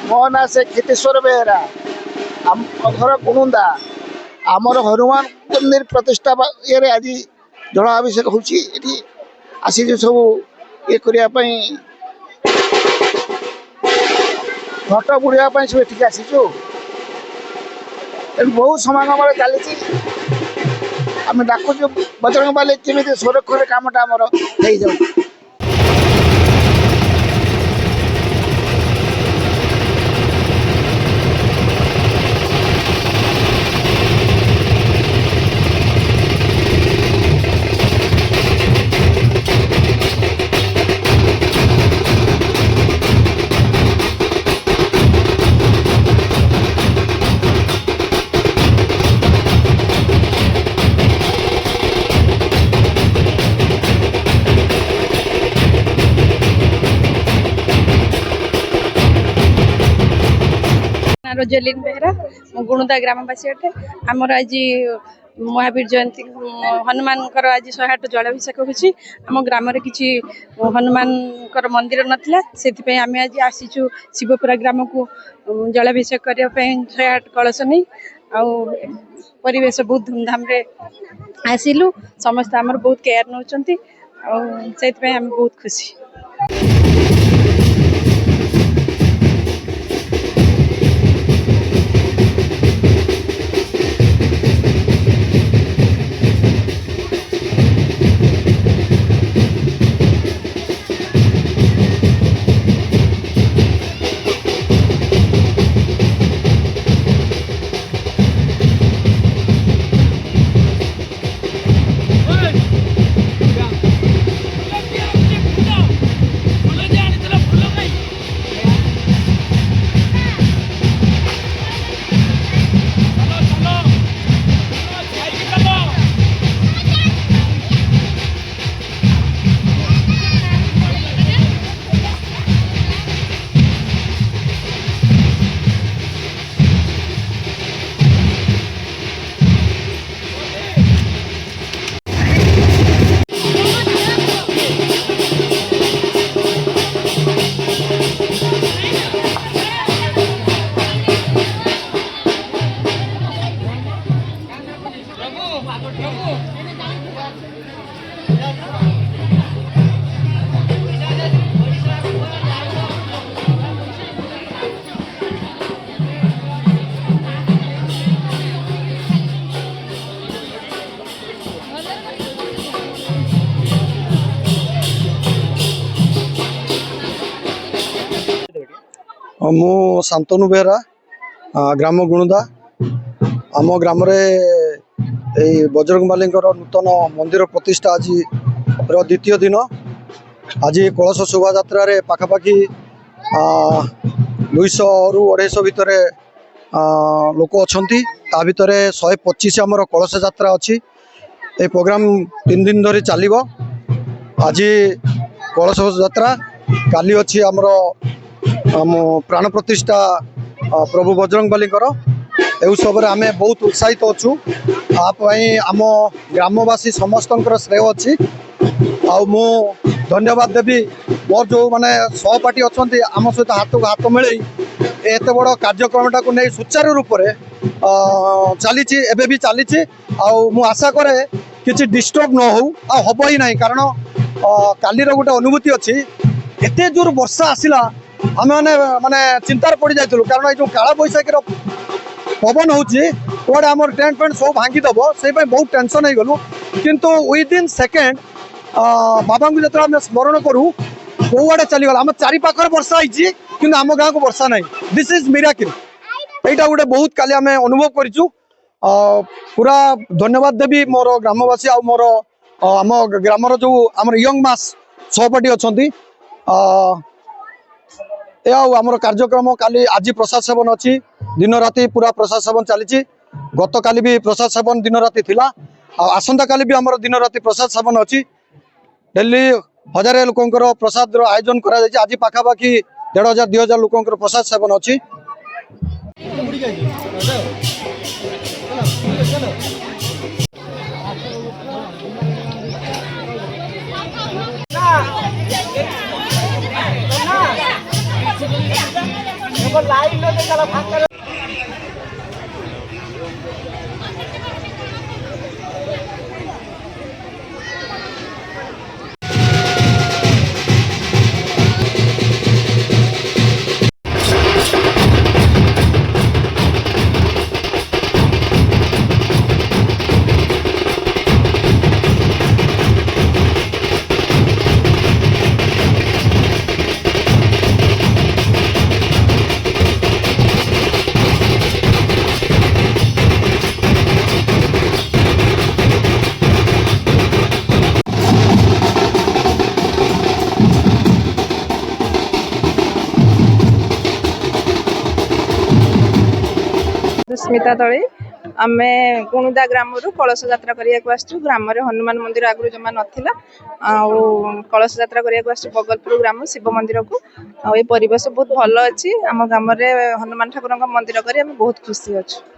मो ना से खितेश्वर बेहरा घर गुणुंदा आमर हनुमान मंदिर प्रतिष्ठा ये आज जलाभिषेक होती आसी सब ये करने घट बुड़ापी सब ये आसीचु बहुत समागम चली आम डाकुचु बजरंग बाली केमी सुरक्षार कामटा आमर हो जाऊ। रोजेलिन बेहरा गुणुदा ग्रामवासी अटे आमर आज महावीर जयंती हनुमान आज 108 जलाभिषेक होची आम ग्राम किसी हनुमान मंदिर नाला से आम आज आसीचु शिवपुरा ग्राम को जलाभिषेक करने 108 कलश नहीं आवेश बहुत धूमधाम रे आसिलु समस्त आमर बहुत केयर नौ से आम बहुत खुशी। मु शांतनु बेहरा ग्राम गुणुदा आम ग्राम बजरंग बाली नूतन मंदिर प्रतिष्ठा आज द्वितीय दिन आज कलश शोभा यात्रा पाखापाखि 200 रु 250 भितर लोक अच्छा ता भितर 125 आमर कलश यात्रा अच्छी ये प्रोग्राम 3 दिन धरी चलो आज कलश यात्रा काली अच्छी आमर प्राण प्रतिष्ठा प्रभु बजरंग बाली उत्सव आम बहुत उत्साहित अच्छु आम ग्रामवासी समस्त श्रेय अच्छी मु धन्यवाद देवी मोर जो माने सहपाठी अच्छा आम सहित हाथ को हाथ मिले एत बड़ कार्यक्रमटा को नहीं सुचारू रूप से चली एवं भी चली आशा करे किसी डिस्टर्ब न हो हम ही ना कारण कालीर गोटे अनुभूति अच्छी एत जोर वर्षा आसला आम मैंने चिंतार पड़ जाइलु कारण ये काला बैशाखी पवन होटे आम टेंट फेंट सब भांगीदेव से बहुत टेंशन हो गलु किंतु विदिन सेकेंड बाबा को जो स्मरण करूँ कौआड़े चलीगला आम चारिपाखर वर्षा होती कि आम गाँव को वर्षा ना दिस इज मिराकिल यहाँ गोटे बहुत काली आम अनुभव करूँ पूरा धन्यवाद देवी मोर ग्रामवासी आ मोर आम ग्रामर जो आम यंग मास सहपाठी अच्छा आमर कार्यक्रम काली आज प्रसाद सेवन अच्छी दिन राति पूरा प्रसाद सेवन चली गत काली भी प्रसाद सेवन दिन राति थिला आसंता काली भी आमर दिन राति प्रसाद सेवन अच्छी डेली 1000 लोकंकर प्रसाद आयोजन करा जायछि। आज पाखापाखि 1500 2000 लोकंकर प्रसाद सेवन अच्छी। स्मिता दली आम गुणुदा ग्राम कलश यात्रा करने ग्राम हनुमान मंदिर आगु जमा नाला कलश यात्रा करने बगलपुर ग्राम शिव मंदिर को परिवेश बहुत भल अच्छी। आम ग्राम हनुमान ठाकुर मंदिर कर बहुत खुशी अच्छे।